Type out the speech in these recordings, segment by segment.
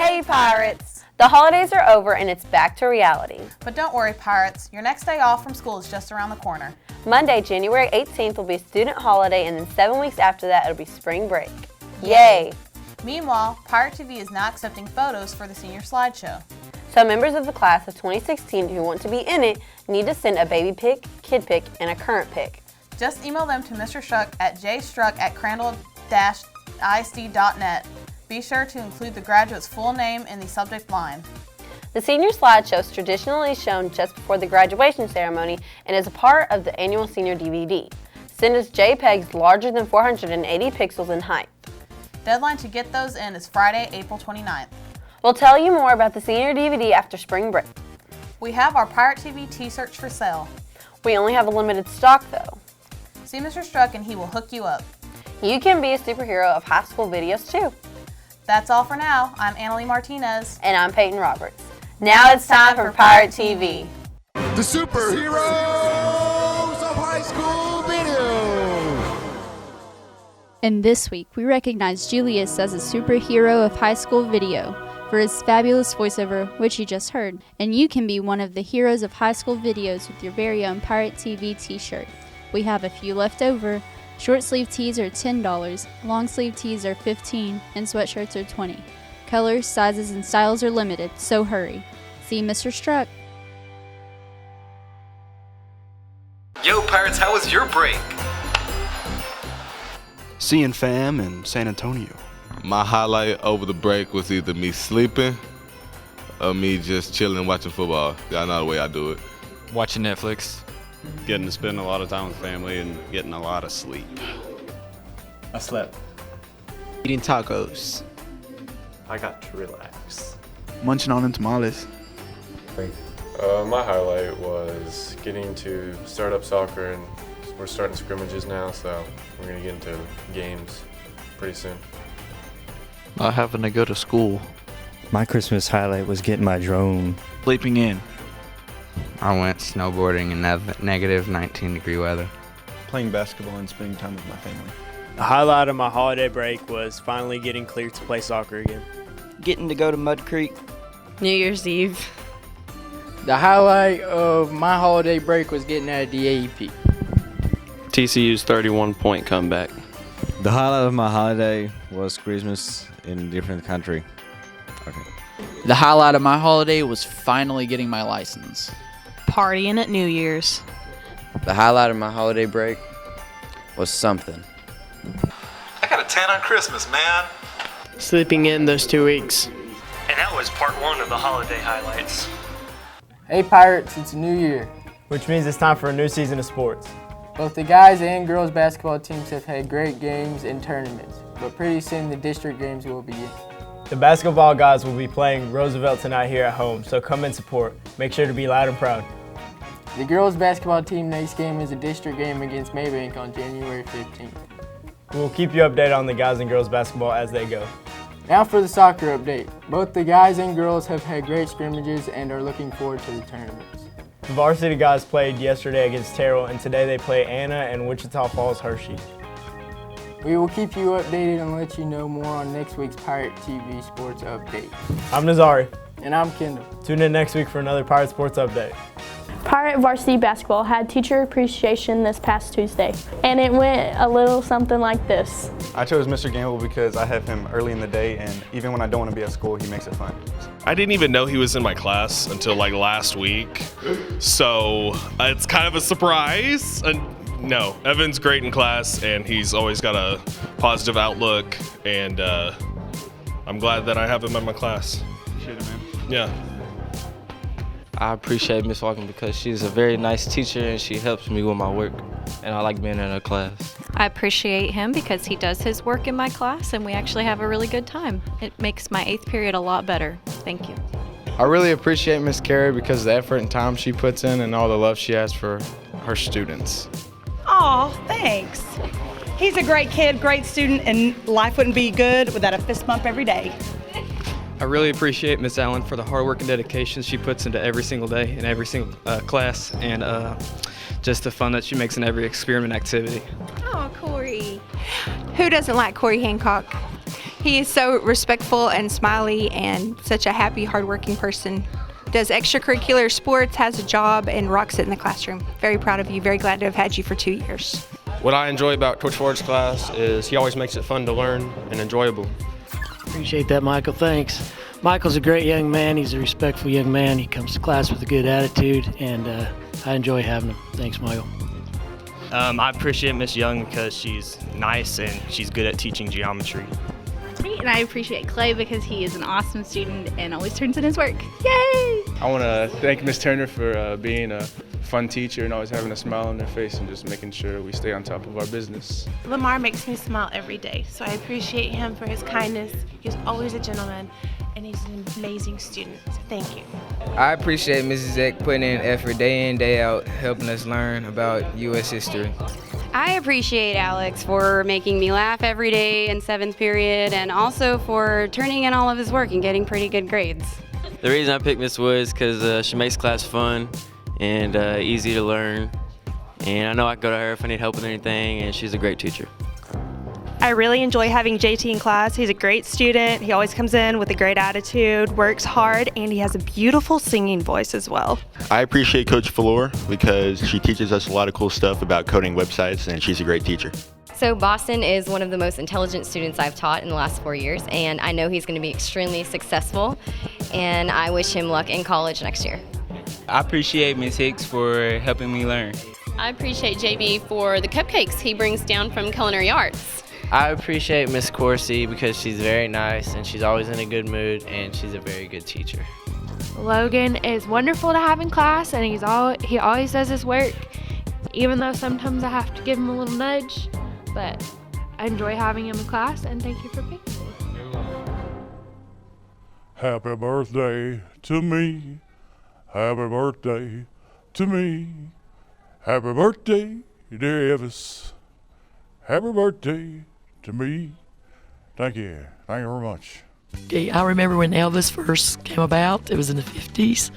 Hey Pirates! The holidays are over and it's back to reality. But don't worry, Pirates. Your next day off from school is just around the corner. Monday, January 18th will be a student holiday, and then 7 weeks after that it'll be spring break. Yay! Meanwhile, Pirate TV is now accepting photos for the senior slideshow. So members of the class of 2016 who want to be in it need to send a baby pic, kid pic, and a current pic. Just email them to Mr. Struck at jstruck@crandall-isd.net. Be sure to include the graduate's full name in the subject line. The senior slideshow is traditionally shown just before the graduation ceremony and is a part of the annual senior DVD. Send us JPEGs larger than 480 pixels in height. Deadline to get those in is Friday, April 29th. We'll tell you more about the senior DVD after spring break. We have our Pirate TV T-shirts for sale. We only have a limited stock though. See Mr. Struck and he will hook you up. You can be a superhero of high school videos too. That's all for now. I'm Annalie Martinez. And I'm Peyton Roberts. Now it's time for Pirate TV. The superheroes of high school video. And this week, we recognize Julius as a superhero of high school video for his fabulous voiceover, which you just heard. And you can be one of the heroes of high school videos with your very own Pirate TV t-shirt. We have a few left over. Short sleeve tees are $10, long sleeve tees are $15, and sweatshirts are $20. Colors, sizes, and styles are limited, so hurry. See Mr. Struck. Yo, Pirates, how was your break? Seeing fam in San Antonio. My highlight over the break was either me sleeping or me just chilling watching football. Y'all know the way I do it. Watching Netflix. Getting to spend a lot of time with family and getting a lot of sleep. I slept. Eating tacos. I got to relax. Munching on them tamales. My highlight was getting to start up soccer, and we're starting scrimmages now, so we're going to get into games pretty soon. Not having to go to school. My Christmas highlight was getting my drone. Sleeping in. I went snowboarding in negative 19-degree weather. Playing basketball and spending time with my family. The highlight of my holiday break was finally getting cleared to play soccer again. Getting to go to Mud Creek. New Year's Eve. The highlight of my holiday break was getting out of the AEP. TCU's 31-point comeback. The highlight of my holiday was Christmas in a different country. Okay. The highlight of my holiday was finally getting my license. Partying at New Year's. The highlight of my holiday break was something. I got a 10 on Christmas, man. Sleeping in those 2 weeks. And that was part one of the holiday highlights. Hey Pirates, it's a new year. Which means it's time for a new season of sports. Both the guys and girls basketball teams have had great games and tournaments, but pretty soon the district games will begin. The basketball guys will be playing Roosevelt tonight here at home, so come and support. Make sure to be loud and proud. The girls basketball team next game is a district game against Maybank on January 15th. We'll keep you updated on the guys and girls basketball as they go. Now for the soccer update. Both the guys and girls have had great scrimmages and are looking forward to the tournaments. The varsity guys played yesterday against Terrell, and today they play Anna and Wichita Falls Hershey. We will keep you updated and let you know more on next week's Pirate TV Sports Update. I'm Nazari. And I'm Kendall. Tune in next week for another Pirate Sports Update. Pirate varsity basketball had teacher appreciation this past Tuesday, and it went a little something like this. I chose Mr. Gamble because I have him early in the day, and even when I don't want to be at school, he makes it fun. I didn't even know he was in my class until like last week, so it's kind of a surprise. No, Evan's great in class, and he's always got a positive outlook, and I'm glad that I have him in my class. Appreciate it, man. Yeah. I appreciate Miss Walken because she's a very nice teacher and she helps me with my work, and I like being in her class. I appreciate him because he does his work in my class and we actually have a really good time. It makes my 8th period a lot better. Thank you. I really appreciate Miss Carey because of the effort and time she puts in and all the love she has for her students. Aw, thanks. He's a great kid, great student, and life wouldn't be good without a fist bump every day. I really appreciate Miss Allen for the hard work and dedication she puts into every single day in every single class, and just the fun that she makes in every experiment activity. Oh, Corey. Who doesn't like Corey Hancock? He is so respectful and smiley and such a happy, hardworking person. Does extracurricular sports, has a job, and rocks it in the classroom. Very proud of you. Very glad to have had you for 2 years. What I enjoy about Coach Ford's class is he always makes it fun to learn and enjoyable. Appreciate that, Michael. Thanks. Michael's a great young man. He's a respectful young man. He comes to class with a good attitude, and I enjoy having him. Thanks, Michael. I appreciate Miss Young because she's nice and she's good at teaching geometry. And I appreciate Clay because he is an awesome student and always turns in his work. Yay! I want to thank Miss Turner for being a fun teacher and always having a smile on their face and just making sure we stay on top of our business. Lamar makes me smile every day, so I appreciate him for his kindness. He's always a gentleman, and he's an amazing student. So thank you. I appreciate Mrs. Eck putting in effort day in, day out, helping us learn about U.S. history. I appreciate Alex for making me laugh every day in 7th period and also for turning in all of his work and getting pretty good grades. The reason I picked Miss Woods because she makes class fun and easy to learn. And I know I can go to her if I need help with anything, and she's a great teacher. I really enjoy having JT in class. He's a great student. He always comes in with a great attitude, works hard, and he has a beautiful singing voice as well. I appreciate Coach Fleur because she teaches us a lot of cool stuff about coding websites, and she's a great teacher. So Boston is one of the most intelligent students I've taught in the last 4 years, and I know he's going to be extremely successful, and I wish him luck in college next year. I appreciate Ms. Hicks for helping me learn. I appreciate JB for the cupcakes he brings down from Culinary Arts. I appreciate Miss Corsi because she's very nice and she's always in a good mood and she's a very good teacher. Logan is wonderful to have in class, and he always does his work, even though sometimes I have to give him a little nudge. But I enjoy having him in class, and thank you for picking me. Happy birthday to me. Happy birthday to me. Happy birthday, dear Elvis. Happy birthday to me. Thank you. Thank you very much. Okay, I remember when Elvis first came about. It was in the 50s.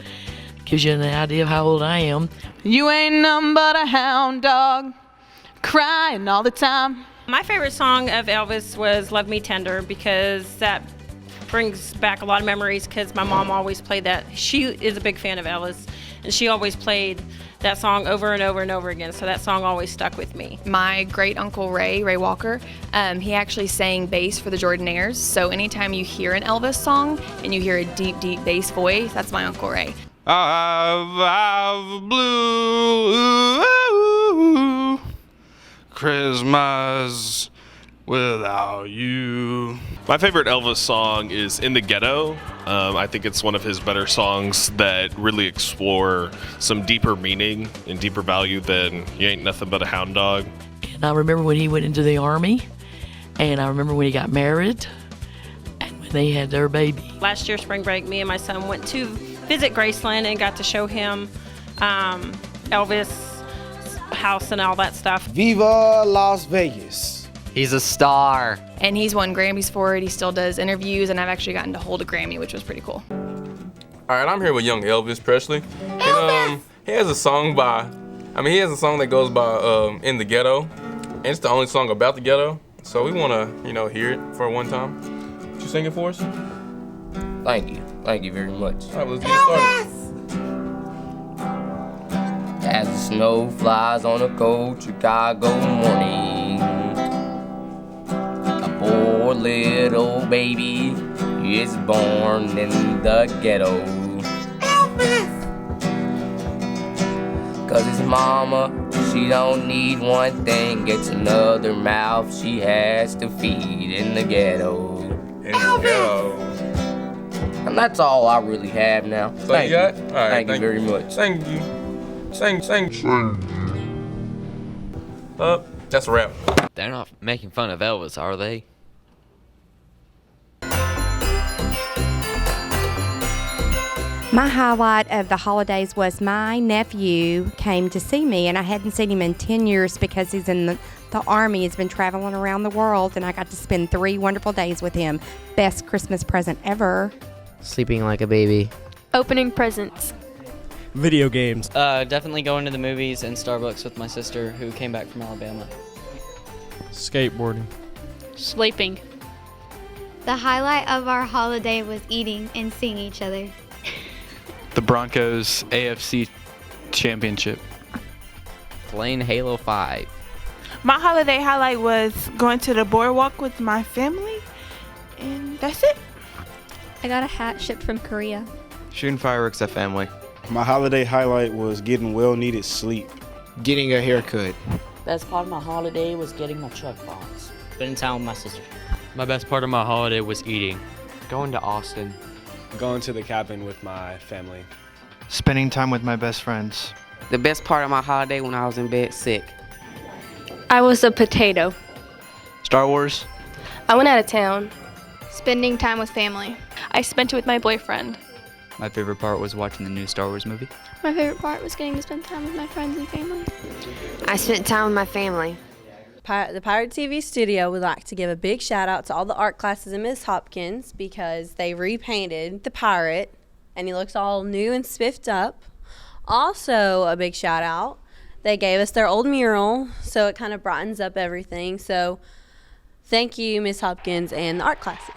Gives you an idea of how old I am. You ain't nothing but a hound dog, crying all the time. My favorite song of Elvis was Love Me Tender because that brings back a lot of memories because my mom always played that. She is a big fan of Elvis, and she always played that song over and over and over again, so that song always stuck with me. My great uncle Ray Walker, he actually sang bass for the Jordanaires, so anytime you hear an Elvis song and you hear a deep, deep bass voice, that's my Uncle Ray. I've blue Christmas without you. My favorite Elvis song is In the Ghetto. I think it's one of his better songs that really explore some deeper meaning and deeper value than You Ain't Nothing But a Hound Dog. And I remember when he went into the Army, and I remember when he got married, and when they had their baby. Last year, spring break, me and my son went to visit Graceland and got to show him Elvis' house and all that stuff. Viva Las Vegas. He's a star. And he's won Grammys for it. He still does interviews, and I've actually gotten to hold a Grammy, which was pretty cool. All right, I'm here with young Elvis Presley. And, he has a song that goes by In the Ghetto. And it's the only song about the ghetto. So we want to, hear it for one time. Would you sing it for us? Thank you. Thank you very much. All right, let's get started. As the snow flies on a cold Chicago morning, a poor little baby is born in the ghetto. Elvis! 'Cause his mama, she don't need one thing, it's another mouth she has to feed in the ghetto. Elvis! And that's all I really have now. So Thank you got? you. All right, Thank you very much. Thank you. Sing. That's a wrap. They're not making fun of Elvis, are they? My highlight of the holidays was my nephew came to see me, and I hadn't seen him in 10 years because he's in the Army. He's been traveling around the world, and I got to spend 3 wonderful days with him. Best Christmas present ever. Sleeping like a baby. Opening presents. Video games. Definitely going to the movies and Starbucks with my sister who came back from Alabama. Skateboarding. Sleeping. The highlight of our holiday was eating and seeing each other. The Broncos AFC Championship. Playing Halo 5. My holiday highlight was going to the boardwalk with my family, and that's it. I got a hat shipped from Korea. Shooting fireworks at family. My holiday highlight was getting well-needed sleep. Getting a haircut. Best part of my holiday was getting my truck box. Spending time with my sister. My best part of my holiday was eating. Going to Austin. Going to the cabin with my family. Spending time with my best friends. The best part of my holiday when I was in bed sick. I was a potato. Star Wars. I went out of town. Spending time with family. I spent it with my boyfriend. My favorite part was watching the new Star Wars movie. My favorite part was getting to spend time with my friends and family. I spent time with my family. The Pirate TV studio would like to give a big shout out to all the art classes in Miss Hopkins because they repainted the pirate and he looks all new and spiffed up. Also a big shout out, they gave us their old mural, so it kind of brightens up everything. So thank you, Miss Hopkins and the art classes.